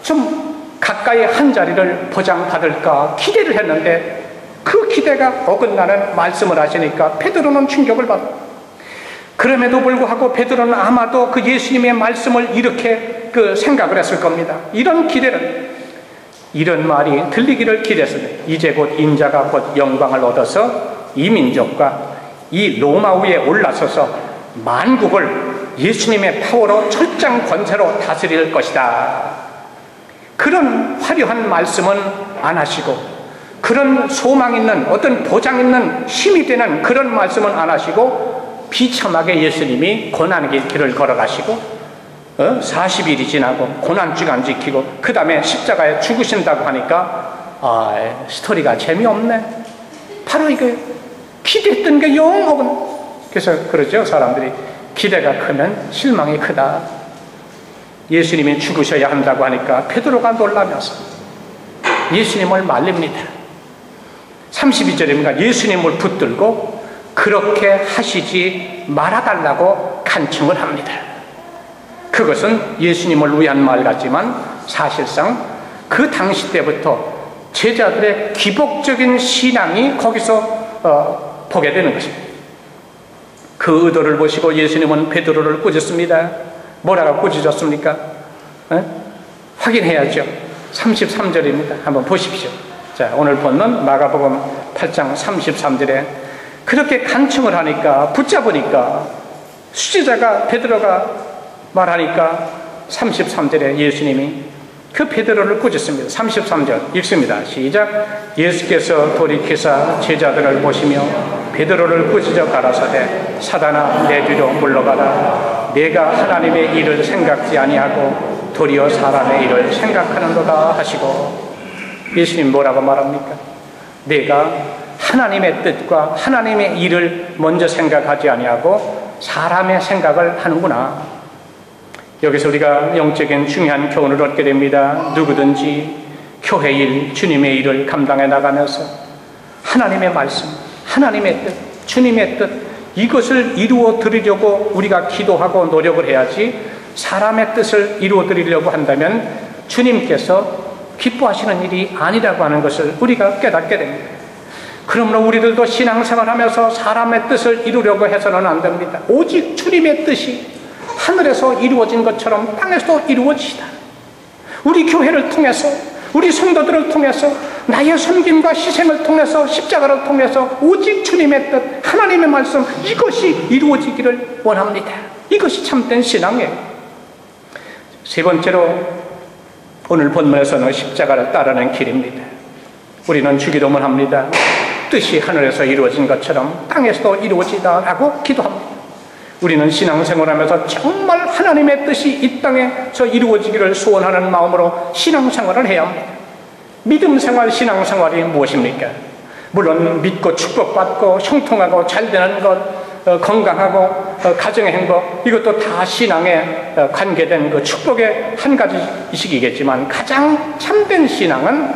좀 가까이 한 자리를 보장받을까 기대를 했는데, 그 기대가 어긋나는 말씀을 하시니까 베드로는 충격을 받아요. 그럼에도 불구하고 베드로는 아마도 그 예수님의 말씀을 이렇게 생각을 했을 겁니다. 이런 말이 들리기를 기대했습니다. 이제 곧 인자가 곧 영광을 얻어서 이 민족과 이 로마 위에 올라서서 만국을 예수님의 파워로 철장 권세로 다스릴 것이다. 그런 화려한 말씀은 안 하시고, 그런 소망 있는, 어떤 보장 있는 힘이 되는 그런 말씀은 안 하시고, 비참하게 예수님이 고난의 길을 걸어가시고 40일이 지나고 고난주간 지키고 그 다음에 십자가에 죽으신다고 하니까 스토리가 재미없네. 바로 이거 기대했던 게 영 어긋나. 그래서 그러죠, 사람들이. 기대가 크면 실망이 크다. 예수님이 죽으셔야 한다고 하니까 베드로가 놀라면서 예수님을 말립니다. 32절입니다. 예수님을 붙들고 그렇게 하시지 말아달라고 간청을 합니다. 그것은 예수님을 위한 말 같지만 사실상 그 당시 때부터 제자들의 기복적인 신앙이 거기서 보게 되는 것입니다. 그 의도를 보시고 예수님은 베드로를 꾸짖습니다. 뭐라고 꾸짖었습니까? 확인해야죠. 33절입니다. 한번 보십시오. 자, 오늘 본문 마가복음 8장 33절에 그렇게 간청을 하니까, 붙잡으니까, 수제자가 베드로가 말하니까 33절에 예수님이 그 베드로를 꾸짖습니다. 33절 읽습니다. 시작. 예수께서 돌이키사 제자들을 보시며 베드로를 꾸짖어 가라사대 사단아 내 뒤로 물러가라. 내가 하나님의 일을 생각지 아니하고 도리어 사람의 일을 생각하는도다 하시고, 예수님 뭐라고 말합니까? 내가 하나님의 뜻과 하나님의 일을 먼저 생각하지 아니하고 사람의 생각을 하는구나. 여기서 우리가 영적인 중요한 교훈을 얻게 됩니다. 누구든지 교회 일, 주님의 일을 감당해 나가면서 하나님의 말씀, 하나님의 뜻, 주님의 뜻, 이것을 이루어 드리려고 우리가 기도하고 노력을 해야지, 사람의 뜻을 이루어 드리려고 한다면 주님께서 기뻐하시는 일이 아니라고 하는 것을 우리가 깨닫게 됩니다. 그러므로 우리들도 신앙생활하면서 사람의 뜻을 이루려고 해서는 안 됩니다. 오직 주님의 뜻이 하늘에서 이루어진 것처럼 땅에서도 이루어지시다. 우리 교회를 통해서, 우리 성도들을 통해서, 나의 섬김과 희생을 통해서, 십자가를 통해서 오직 주님의 뜻, 하나님의 말씀, 이것이 이루어지기를 원합니다. 이것이 참된 신앙이에요. 세 번째로 오늘 본문에서는 십자가를 따르는 길입니다. 우리는 주기도문 합니다. 뜻이 하늘에서 이루어진 것처럼 땅에서도 이루어지다라고 기도합니다. 우리는 신앙생활하면서 정말 하나님의 뜻이 이 땅에서 이루어지기를 소원하는 마음으로 신앙생활을 해야 합니다. 믿음생활, 신앙생활이 무엇입니까? 물론 믿고 축복받고 형통하고 잘되는 것, 건강하고 가정의 행복, 이것도 다 신앙에 관계된 그 축복의 한 가지이시겠지만, 가장 참된 신앙은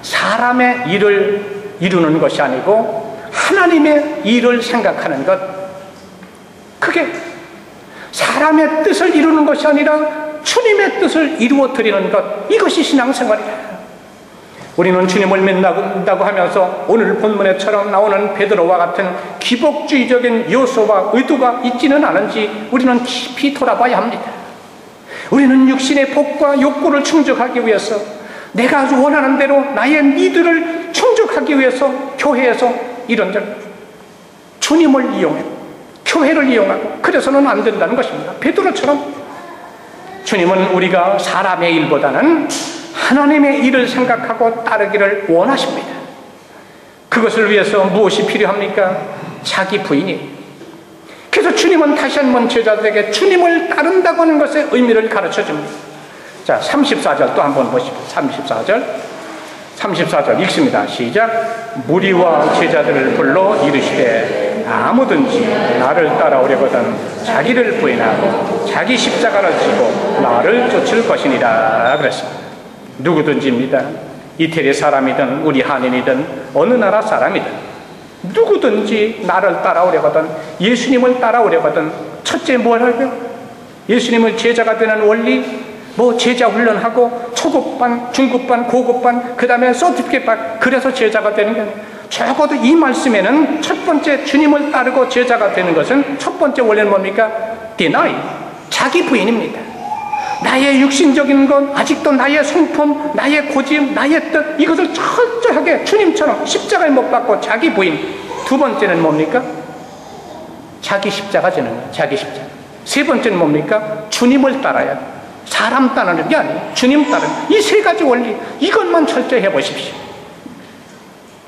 사람의 일을 이루는 것이 아니고 하나님의 일을 생각하는 것, 그게 사람의 뜻을 이루는 것이 아니라 주님의 뜻을 이루어 드리는 것, 이것이 신앙생활이에요. 우리는 주님을 믿는다고 하면서 오늘 본문에처럼 나오는 베드로와 같은 기복주의적인 요소와 의도가 있지는 않은지 우리는 깊이 돌아봐야 합니다. 우리는 육신의 복과 욕구를 충족하기 위해서, 내가 원하는 대로 나의 니들을 충족하기 위해서 교회에서 이런저런 주님을 이용해 교회를 이용하고 그래서는 안 된다는 것입니다. 베드로처럼 주님은 우리가 사람의 일보다는 하나님의 일을 생각하고 따르기를 원하십니다. 그것을 위해서 무엇이 필요합니까? 자기 부인이. 그래서 주님은 다시 한번 제자들에게 주님을 따른다고 하는 것의 의미를 가르쳐 줍니다. 자, 34절 또 한번 보십시오. 34절 읽습니다. 시작. 무리와 제자들을 불러 이르시되 아무든지 나를 따라오려거든 자기를 부인하고 자기 십자가를 지고 나를 쫓을 것이니라 그랬습니다. 누구든지입니다. 이태리 사람이든 우리 한인이든 어느 나라 사람이든 누구든지 나를 따라오려거든, 예수님을 따라오려거든, 첫째 뭘 하고요? 예수님을 제자가 되는 원리, 제자 훈련하고 초급반, 중급반, 고급반, 그 다음에 서티피케이트, 그래서 제자가 되는 게 아니에요. 적어도 이 말씀에는 첫 번째 주님을 따르고 제자가 되는 것은 첫 번째 원리는 뭡니까? deny, 자기 부인입니다. 나의 육신적인 건, 아직도 나의 성품, 나의 고집, 나의 뜻, 이것을 철저하게 주님처럼 십자가에 못 박고 자기 부인. 두 번째는 뭡니까? 자기 십자가 지는 거예요. 자기 십자가. 세 번째는 뭡니까? 주님을 따라야 돼요. 사람 따르는 게 아니에요. 주님 따르는. 이 세 가지 원리, 이것만 철저히 해보십시오.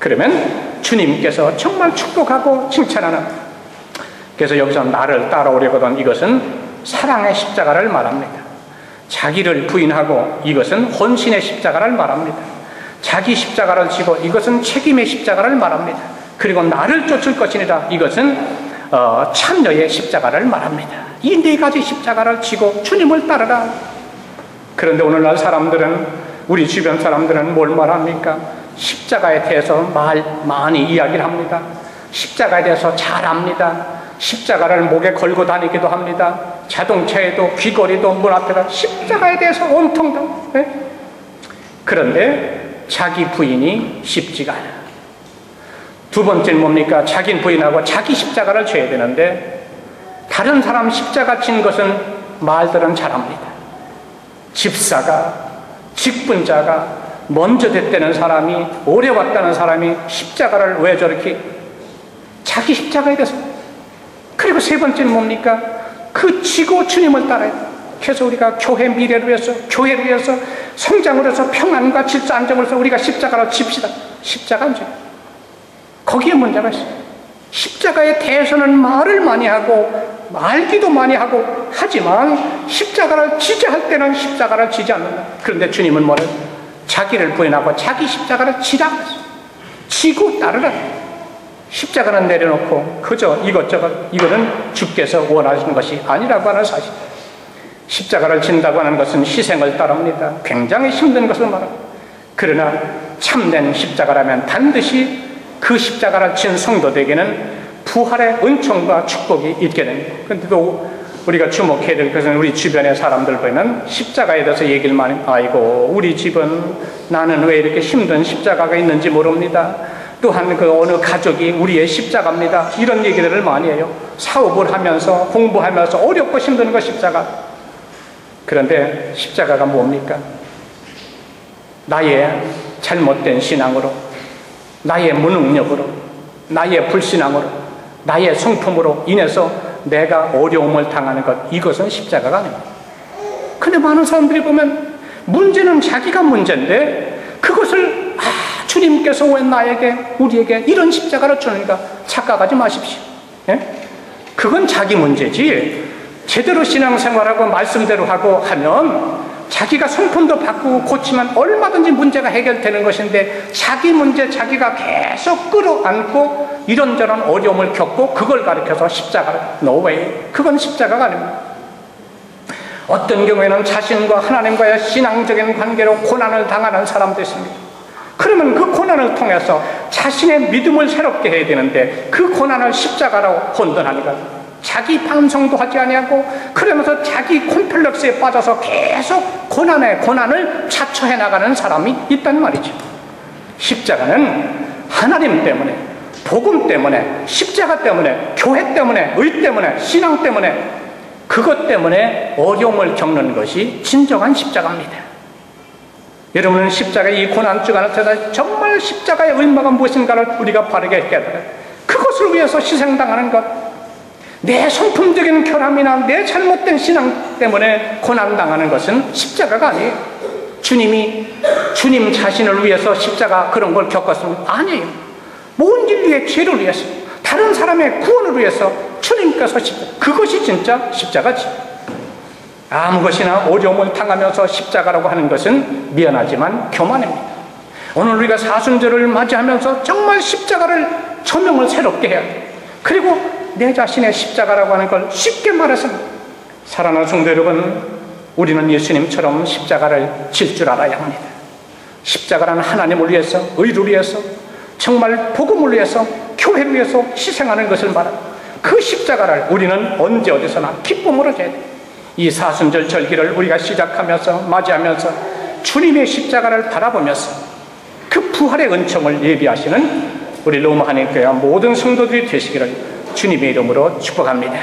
그러면 주님께서 정말 축복하고 칭찬하는, 그래서 여기서 나를 따라오려거든, 이것은 사랑의 십자가를 말합니다. 자기를 부인하고, 이것은 혼신의 십자가를 말합니다. 자기 십자가를 지고, 이것은 책임의 십자가를 말합니다. 그리고 나를 쫓을 것이니라, 이것은 참여의 십자가를 말합니다. 이 네 가지 십자가를 지고 주님을 따르라. 그런데 오늘날 사람들은, 우리 주변 사람들은 뭘 말합니까? 십자가에 대해서 많이 이야기를 합니다. 십자가에 대해서 잘 압니다. 십자가를 목에 걸고 다니기도 합니다. 자동차에도, 귀걸이도, 문 앞에다 십자가에 대해서 온통 다. 네? 그런데 자기 부인이 쉽지가 않아요. 두 번째는 뭡니까? 자기 부인하고 자기 십자가를 져야 되는데, 다른 사람 십자가 진 것은 말들은 잘합니다. 집사가, 직분자가, 먼저 됐다는 사람이, 오래 왔다는 사람이 십자가를 왜 저렇게, 자기 십자가에 대해서. 그리고 세 번째는 뭡니까? 그 지고 주님을 따라야 돼요. 그래서 우리가 교회 미래를 위해서, 교회를 위해서, 성장을 해서, 평안과 질서 안정을 위해서 우리가 십자가를 칩시다. 십자가 안 져요. 거기에 문제가 있어요. 십자가에 대해서는 말을 많이 하고 말기도 많이 하고 하지만 십자가를 지자 할 때는 십자가를 지지 않는다. 그런데 주님은 뭐를? 자기를 부인하고 자기 십자가를 지라. 지고 따르라. 십자가는 내려놓고 그저 이것저것, 이거는 주께서 원하시는 것이 아니라고 하는 사실. 십자가를 진다고 하는 것은 희생을 따릅니다. 굉장히 힘든 것을 말합니다. 그러나 참된 십자가라면 반드시 그 십자가를 진 성도들에게는 부활의 은총과 축복이 있게 됩니다. 그런데 또 우리가 주목해야 될 것은, 우리 주변의 사람들 보면 십자가에 대해서 얘기를 많이, 아이고 우리 집은 나는 왜 이렇게 힘든 십자가가 있는지 모릅니다. 또한 그 어느 가족이 우리의 십자가입니다. 이런 얘기들을 많이 해요. 사업을 하면서, 공부하면서 어렵고 힘든 거 십자가. 그런데 십자가가 뭡니까? 나의 잘못된 신앙으로, 나의 무능력으로, 나의 불신앙으로, 나의 성품으로 인해서 내가 어려움을 당하는 것, 이것은 십자가가 아닙니다. 근데 많은 사람들이 보면 문제는 자기가 문제인데 그것을 주님께서 왜 나에게, 우리에게 이런 십자가를 주는가 착각하지 마십시오. 예? 그건 자기 문제지. 제대로 신앙생활하고 말씀대로 하고 하면 자기가 성품도 바꾸고 고치면 얼마든지 문제가 해결되는 것인데, 자기 문제 자기가 계속 끌어안고 이런저런 어려움을 겪고 그걸 가리켜서 십자가를, no way. 그건 십자가가 아닙니다. 어떤 경우에는 자신과 하나님과의 신앙적인 관계로 고난을 당하는 사람도 있습니다. 그러면 그 고난을 통해서 자신의 믿음을 새롭게 해야 되는데, 그 고난을 십자가라고 혼돈하니까 자기 반성도 하지 아니하고, 그러면서 자기 콤플렉스에 빠져서 계속 고난을 자초해 나가는 사람이 있단 말이죠. 십자가는 하나님 때문에, 복음 때문에, 십자가 때문에, 교회 때문에, 의 때문에, 신앙 때문에, 그것 때문에 어려움을 겪는 것이 진정한 십자가입니다. 여러분은 십자가의 이 고난 주간에서 정말 십자가의 의미가 무엇인가를 우리가 바르게 깨달아요. 그것을 위해서 희생당하는 것, 내 성품적인 결함이나 내 잘못된 신앙 때문에 고난당하는 것은 십자가가 아니에요. 주님 자신을 위해서 십자가 그런 걸 겪었으면 아니에요. 모든 인류의 죄를 위해서, 다른 사람의 구원을 위해서 주님께서 십자가, 그것이 진짜 십자가지. 아무 것이나 어려움을 당하면서 십자가라고 하는 것은 미안하지만 교만입니다. 오늘 우리가 사순절을 맞이하면서 정말 십자가를 조명을 새롭게 해야 돼요. 그리고 내 자신의 십자가라고 하는 걸 쉽게 말해서, 사랑하는 성도 여러분, 우리는 예수님처럼 십자가를 질 줄 알아야 합니다. 십자가라는 하나님을 위해서, 의를 위해서, 정말 복음을 위해서, 교회를 위해서 희생하는 것을 말합니다. 그 십자가를 우리는 언제 어디서나 기쁨으로 져야 돼요. 이 사순절 절기를 우리가 시작하면서, 맞이하면서 주님의 십자가를 바라보면서 그 부활의 은총을 예비하시는 우리 로마 한인교회 모든 성도들이 되시기를 주님의 이름으로 축복합니다.